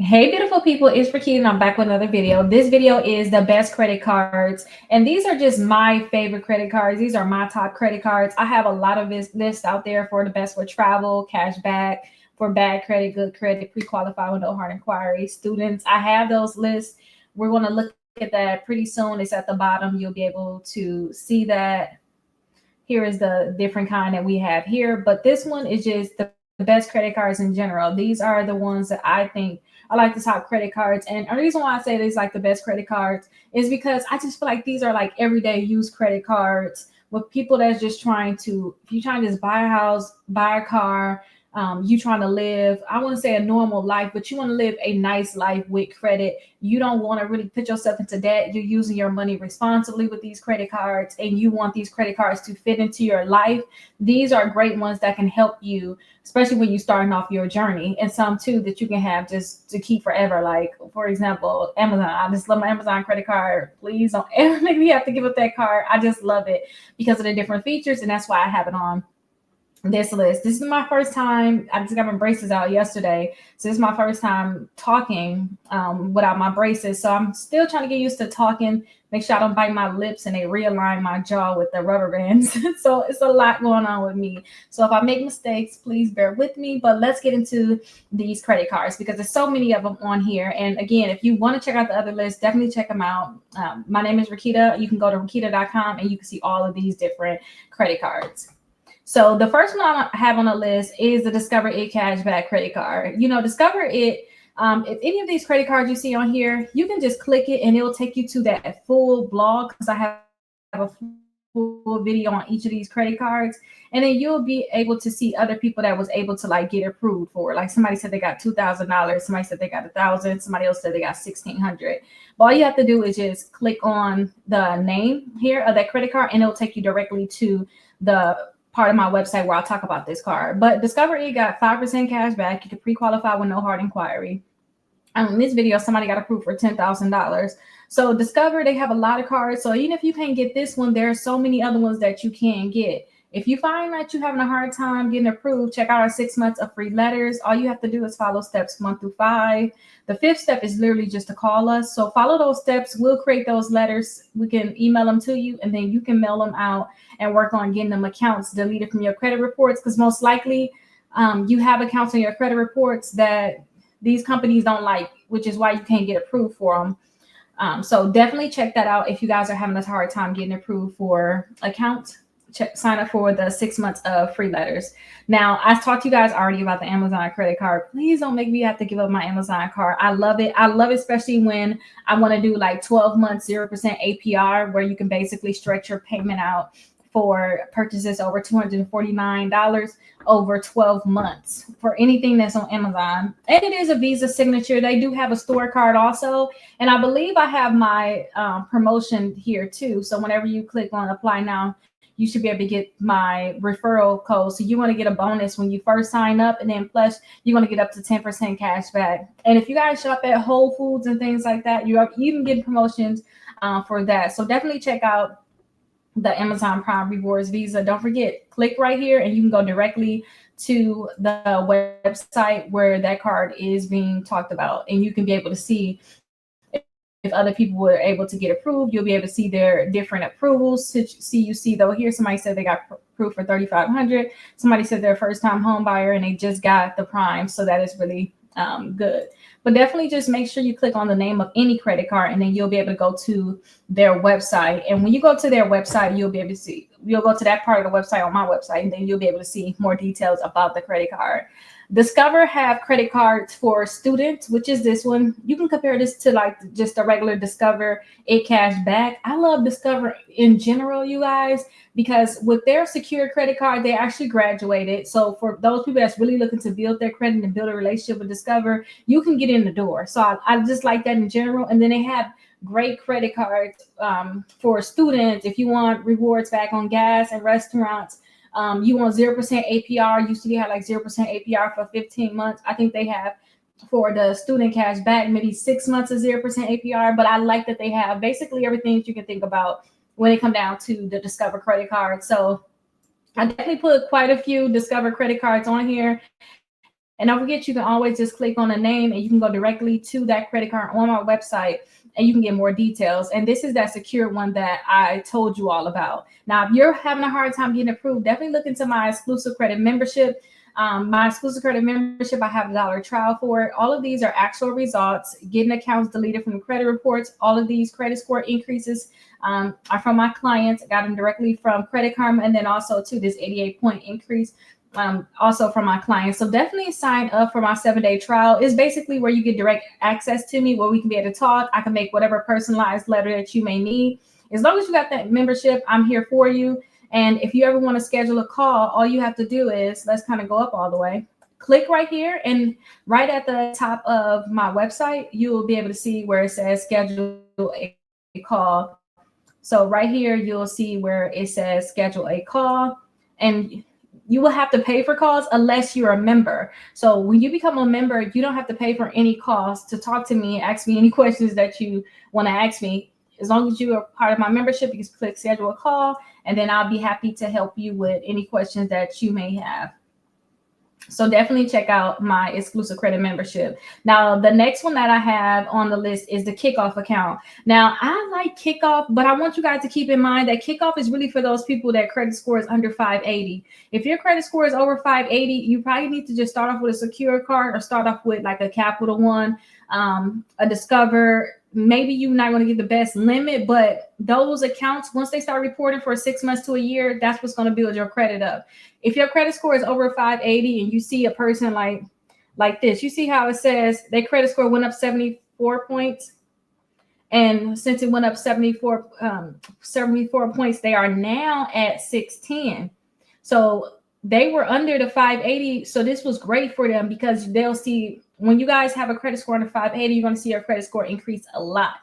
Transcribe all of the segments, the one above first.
Hey, beautiful people, it's Rickita and I'm back with another video. This video is the best credit cards, and these are just my favorite credit cards. These are my top credit cards. I have a lot of this lists out there for the best for travel, cash back, for bad credit, good credit, pre-qualified with no hard inquiry, students. I have those lists. We're going to look at that pretty soon. It's at the bottom. You'll be able to see that. Here is the different kind that we have here, but this one is just the best credit cards in general. These are the ones that I think I like the top credit cards. And the reason why I say these like the best credit cards is because I just feel like these are like everyday use credit cards with people that's just trying to, if you're trying to just buy a house, buy a car, you trying to live, I want to say a normal life, but you want to live a nice life with credit. You don't want to really put yourself into debt. You're using your money responsibly with these credit cards, and you want these credit cards to fit into your life. These are great ones that can help you, especially when you're starting off your journey, and some too that you can have just to keep forever. Like, for example, Amazon. I just love my Amazon credit card. Please don't ever make me have to give up that card. I just love it because of the different features, and that's why I have it on this list. This is my first time. I just got my braces out yesterday, so this is my first time talking without my braces. So I'm still trying to get used to talking. Make sure I don't bite my lips and they realign my jaw with the rubber bands. So it's a lot going on with me. So if I make mistakes, please bear with me. But let's get into these credit cards because there's so many of them on here. And again, if you want to check out the other list, definitely check them out. My name is Rickita. You can go to rickita.com and you can see all of these different credit cards. So the first one I have on the list is the Discover It Cashback credit card. You know, Discover It, if any of these credit cards you see on here, you can just click it and it'll take you to that full blog because I have a full video on each of these credit cards. And then you'll be able to see other people that was able to like get approved for. Like somebody said they got $2,000, somebody said they got 1,000, somebody else said they got 1,600. But all you have to do is just click on the name here of that credit card and it'll take you directly to the part of my website where I'll talk about this card. But Discover It got 5% cash back. You can pre-qualify with no hard inquiry. In this video, somebody got approved for $10,000. So Discover, they have a lot of cards. So even if you can't get this one, there are so many other ones that you can get. If you find that you're having a hard time getting approved, check out our 6 months of free letters. All you have to do is follow steps 1 through 5. The 5th step is literally just to call us. So follow those steps. We'll create those letters. We can email them to you, and then you can mail them out and work on getting them accounts deleted from your credit reports, because most likely you have accounts on your credit reports that these companies don't like, which is why you can't get approved for them. So definitely check that out if you guys are having a hard time getting approved for accounts. Sign up for the 6 months of free letters. Now, I talked to you guys already about the Amazon credit card. Please don't make me have to give up my Amazon card. I love it. I love it, especially when I want to do like 12 months, 0% APR, where you can basically stretch your payment out for purchases over $249 over 12 months for anything that's on Amazon. And it is a Visa signature. They do have a store card also. And I believe I have my promotion here too. So whenever you click on apply now, you should be able to get my referral code. So you want to get a bonus when you first sign up, and then plus you're going to get up to 10% cash back. And if you guys shop at Whole Foods and things like that, you are even getting promotions for that. So definitely check out the Amazon Prime Rewards Visa. Don't forget, click right here and you can go directly to the website where that card is being talked about, and you can be able to see if other people were able to get approved. You'll be able to see their different approvals. You see though, here somebody said they got approved for 3,500. Somebody said they're a first-time home buyer and they just got the Prime, so that is really good. But definitely just make sure you click on the name of any credit card, and then you'll be able to go to their website. And when you go to their website, you'll be able to see, you'll go to that part of the website on my website, and then you'll be able to see more details about the credit card. Discover have credit cards for students, which is this one. You can compare this to like just a regular Discover It Cash Back. I love Discover in general, you guys, because with their secure credit card, they actually graduated. So for those people that's really looking to build their credit and build a relationship with Discover, you can get in the door. So I just like that in general. And then they have great credit cards for students. If you want rewards back on gas and restaurants, you want 0% APR. Used to be had like 0% APR for 15 months. I think they have for the student cash back, maybe 6 months of 0% APR. But I like that they have basically everything that you can think about when it comes down to the Discover credit card. So I definitely put quite a few Discover credit cards on here. And don't forget, you can always just click on the name and you can go directly to that credit card on my website and you can get more details. And this is that secure one that I told you all about. Now, if you're having a hard time getting approved, definitely look into my exclusive credit membership. My exclusive credit membership, I have $1 trial for it. All of these are actual results, getting accounts deleted from the credit reports. All of these credit score increases are from my clients. I got them directly from Credit Karma, and then also to this 88-point increase also from my clients. So definitely sign up for my 7-day trial. It's basically where you get direct access to me, where we can be able to talk. I can make whatever personalized letter that you may need. As long as you got that membership, I'm here for you. And if you ever want to schedule a call, all you have to do is, let's kind of go up all the way. Click right here, and right at the top of my website, you will be able to see where it says schedule a call. So right here, you'll see where it says schedule a call, and you will have to pay for calls unless you're a member. So when you become a member, you don't have to pay for any calls to talk to me, ask me any questions that you want to ask me. As long as you are part of my membership, you can click schedule a call, and then I'll be happy to help you with any questions that you may have. So definitely check out my exclusive credit membership. Now, the next one that I have on the list is the Kickoff account. Now, I like Kickoff, but I want you guys to keep in mind that Kickoff is really for those people that credit score is under 580. If your credit score is over 580, you probably need to just start off with a secure card or start off with like a Capital One, a Discover. Maybe you're not going to get the best limit, but those accounts, once they start reporting for 6 months to a year, that's what's going to build your credit up. If your credit score is over 580 and you see a person like this, you see how it says their credit score went up 74 points. And since it went up 74 points, they are now at 610. So they were under the 580. So this was great for them because they'll see when you guys have a credit score under 580, you're going to see your credit score increase a lot.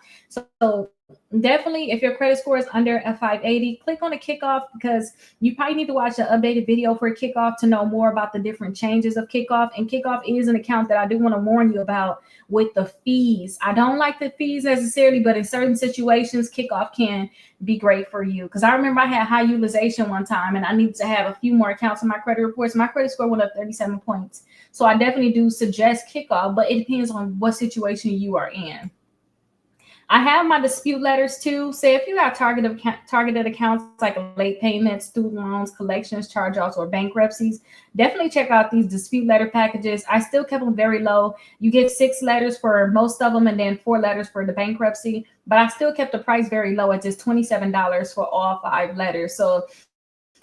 So definitely, if your credit score is under a 580, click on the Kickoff, because you probably need to watch an updated video for Kickoff to know more about the different changes of Kickoff. And Kickoff is an account that I do want to warn you about with the fees. I don't like the fees necessarily, but in certain situations, Kickoff can be great for you. Because I remember I had high utilization one time and I needed to have a few more accounts in my credit reports. My credit score went up 37 points. So I definitely do suggest Kickoff, but it depends on what situation you are in. I have my dispute letters too. Say if you have targeted accounts like late payments, student loans, collections, charge-offs, or bankruptcies, definitely check out these dispute letter packages. I still kept them very low. You get 6 letters for most of them and then 4 letters for the bankruptcy, but I still kept the price very low at just $27 for all 5 letters. So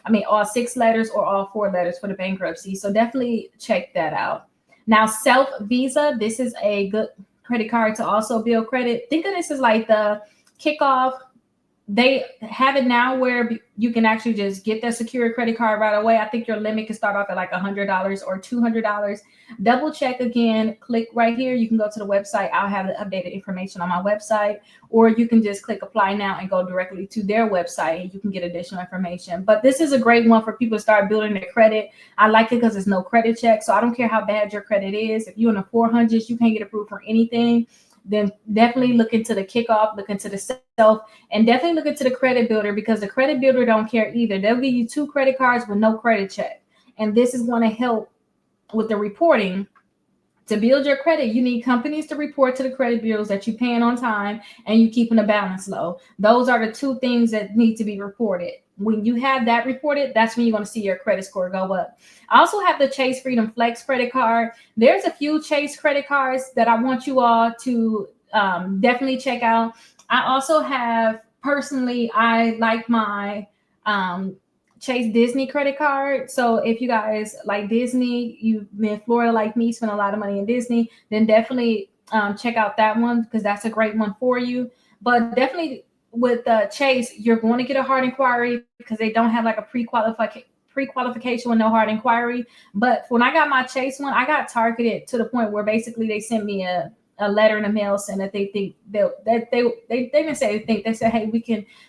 I mean, all 6 letters or all 4 letters for the bankruptcy. So definitely check that out. Now, Self Visa, this is a good credit card to also build credit. Think of this as like the Kickoff. They have it now where you can actually just get that secure credit card right away. I think your limit can start off at like $100 or $200. Double check again, click right here. You can go to the website. I'll have the updated information on my website, or you can just click apply now and go directly to their website and you can get additional information. But this is a great one for people to start building their credit. I like it because there's no credit check. So I don't care how bad your credit is. If you're in the 400s, you can't get approved for anything. Then definitely look into the Kickoff, look into the Self, and definitely look into the Credit Builder, because the Credit Builder don't care either. They'll give you 2 credit cards with no credit check. And this is going to help with the reporting. To build your credit, you need companies to report to the credit bureaus that you're paying on time and you keeping the balance low. Those are the 2 things that need to be reported. When you have that reported, that's when you're going to see your credit score go up. I also have the Chase Freedom Flex credit card. There's a few Chase credit cards that I want you all to definitely check out. I also have, personally, I like my Chase Disney credit card. So if you guys like Disney, you've been in Florida like me, spend a lot of money in Disney, then definitely check out that one, because that's a great one for you. But definitely with Chase, you're going to get a hard inquiry because they don't have like a pre-qualification with no hard inquiry. But when I got my Chase one, I got targeted to the point where basically they sent me a letter in the mail saying that they think they didn't say they think, they said, hey,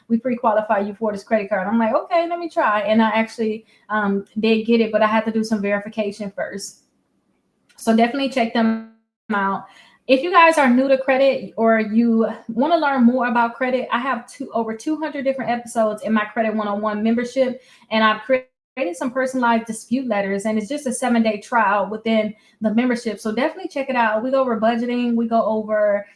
we pre-qualify you for this credit card. I'm like, okay, let me try. And I actually did get it, but I had to do some verification first. So definitely check them out. If you guys are new to credit or you want to learn more about credit, I have over 200 different episodes in my Credit 101 membership, and I've created some personalized dispute letters, and it's just a 7-day trial within the membership. So definitely check it out. We go over budgeting, we go over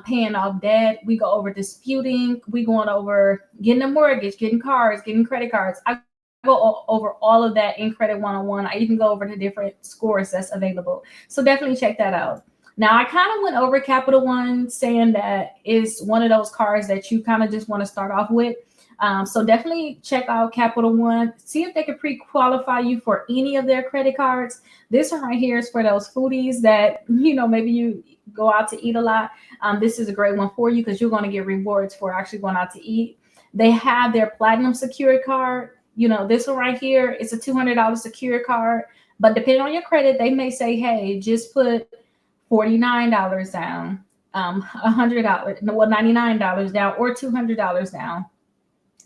paying off debt, we go over disputing, we going over getting a mortgage, getting cars, getting credit cards. I go over all of that in Credit 101. I even go over the different scores that's available. So definitely check that out. Now, I kind of went over Capital One, saying that it's one of those cards that you kind of just want to start off with. So definitely check out Capital One. See if they can pre-qualify you for any of their credit cards. This one right here is for those foodies that, maybe you go out to eat a lot. This is a great one for you because you're going to get rewards for actually going out to eat. They have their Platinum Secured card. This one right here, it's a $200 secured card. But depending on your credit, they may say, hey, just put $49 down, $100, $99 down, or $200 down.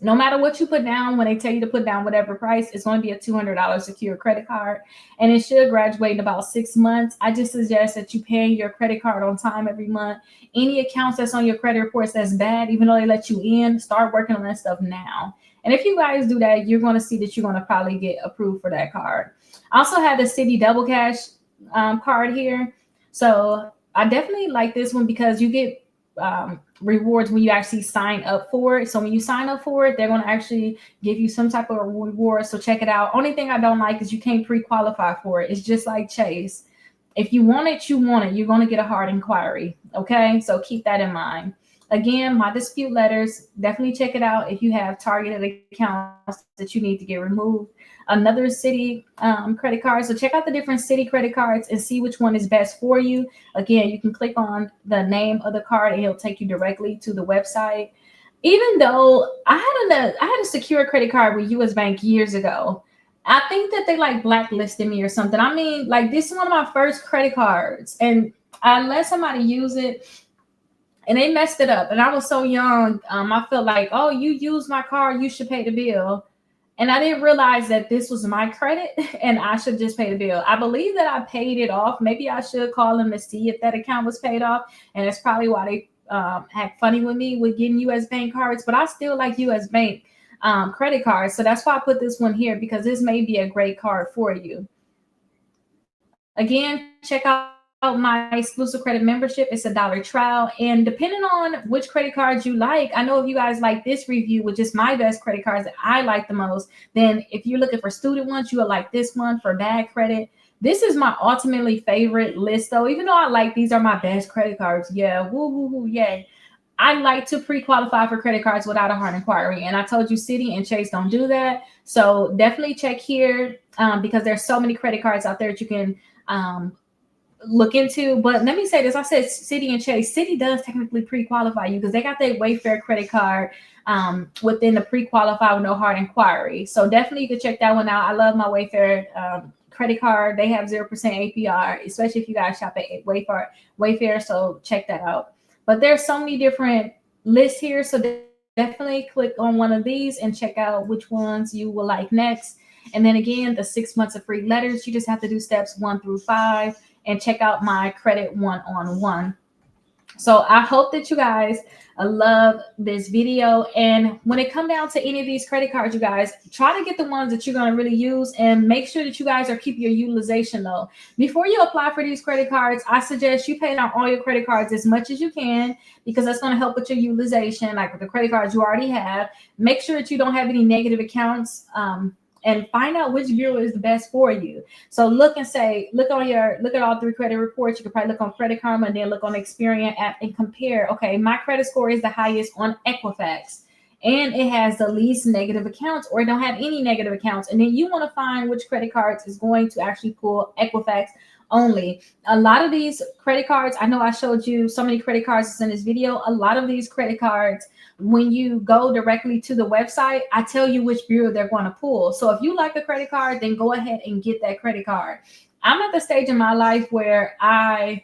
No matter what you put down, when they tell you to put down whatever price, it's going to be a $200 secure credit card, and it should graduate in about 6 months. I just suggest that you pay your credit card on time every month. Any accounts that's on your credit reports that's bad, even though they let you in, start working on that stuff now. And if you guys do that, you're going to see that you're going to probably get approved for that card. I also have the City Double Cash card here. So I definitely like this one because you get rewards when you actually sign up for it. So when you sign up for it, they're going to actually give you some type of reward. So check it out. Only thing I don't like is you can't pre-qualify for it. It's just like Chase. If you want it, you want it. You're going to get a hard inquiry. Okay, so keep that in mind. Again, my dispute letters, definitely check it out if you have targeted accounts that you need to get removed. Another City credit card. So check out the different City credit cards and see which one is best for you. Again, you can click on the name of the card and it'll take you directly to the website. Even though I had a secure credit card with US Bank years ago, I think that they like blacklisted me or something. I mean, like this is one of my first credit cards, and I let somebody use it and they messed it up. And I was so young. I felt like, oh, you used my card, you should pay the bill. And I didn't realize that this was my credit and I should just pay the bill. I believe that I paid it off. Maybe I should call them to see if that account was paid off. And that's probably why they act funny with me with getting US Bank cards. But I still like US Bank credit cards. So that's why I put this one here, because this may be a great card for you. Again, check out my exclusive credit membership. It's $1 trial, and depending on which credit cards you like, I know if you guys like this review, which is my best credit cards that I like the most, then if you're looking for student ones, you will like this one for bad credit. This is my ultimately favorite list, though. Even though I like these are my best credit cards, yeah, woo woo woo, yay. I like to pre-qualify for credit cards without a hard inquiry, and I told you Citi and Chase don't do that. So definitely check here because there's so many credit cards out there that you can look into. But let me say this, I said Citi and Chase. Citi does technically pre-qualify you because they got their Wayfair credit card within the pre-qualify with no hard inquiry. So definitely you can check that one out. I love my Wayfair credit card. They have 0% APR, especially if you guys shop at Wayfair. So check that out. But there's so many different lists here. So definitely click on one of these and check out which ones you will like next. And then again, the 6 months of free letters, you just have to do steps 1 through 5 and check out my Credit 101. So I hope that you guys love this video. And when it comes down to any of these credit cards, you guys try to get the ones that you're going to really use, and make sure that you guys are keeping your utilization low. Before you apply for these credit cards, I suggest you pay down all your credit cards as much as you can, because that's going to help with your utilization. Like with the credit cards you already have, make sure that you don't have any negative accounts. And find out which bureau is the best for you. So look at all 3 credit reports. You can probably look on Credit Karma and then look on the Experian app and compare. Okay, my credit score is the highest on Equifax, and it has the least negative accounts, or it don't have any negative accounts. And then you want to find which credit cards is going to actually pull Equifax only. A lot of these credit cards, I know I showed you so many credit cards in this video. A lot of these credit cards, when you go directly to the website, I tell you which bureau they're going to pull. So if you like a credit card, then go ahead and get that credit card. I'm at the stage in my life where I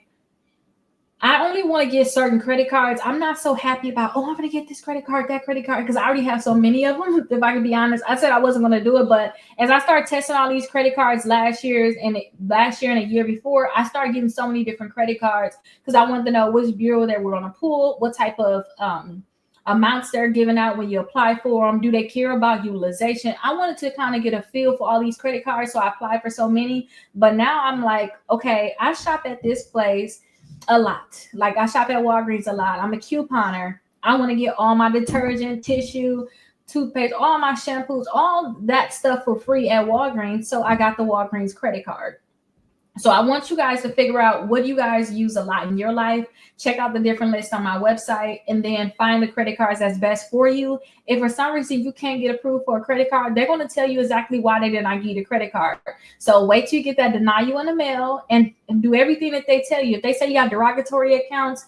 only want to get certain credit cards. I'm not so happy about, oh, I'm going to get this credit card, that credit card, because I already have so many of them. If I can be honest, I said I wasn't going to do it. But as I started testing all these credit cards last year and a year before, I started getting so many different credit cards because I wanted to know which bureau they were going to pull, what type of amounts they're giving out when you apply for them. Do they care about utilization? I wanted to kind of get a feel for all these credit cards, so I applied for so many. But now I'm like, okay, I shop at this place a lot. Like I shop at Walgreens a lot. I'm a couponer. I want to get all my detergent, tissue, toothpaste, all my shampoos, all that stuff for free at Walgreens. So I got the Walgreens credit card. So I want you guys to figure out what you guys use a lot in your life. Check out the different lists on my website and then find the credit cards that's best for you. If for some reason you can't get approved for a credit card, they're going to tell you exactly why they did not give you the credit card. So wait till you get that denial in the mail and do everything that they tell you. If they say you have derogatory accounts,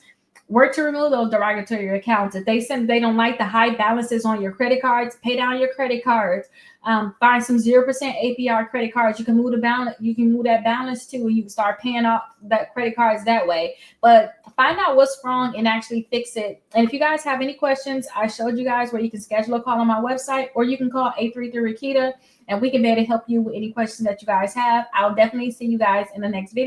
work to remove those derogatory accounts. If they said they don't like the high balances on your credit cards, pay down your credit cards. Find some 0% APR credit cards. You can move the balance. You can move that balance to, and you can start paying off that credit cards that way. But find out what's wrong and actually fix it. And if you guys have any questions, I showed you guys where you can schedule a call on my website, or you can call 833 Rickita, and we can be able to help you with any questions that you guys have. I'll definitely see you guys in the next video.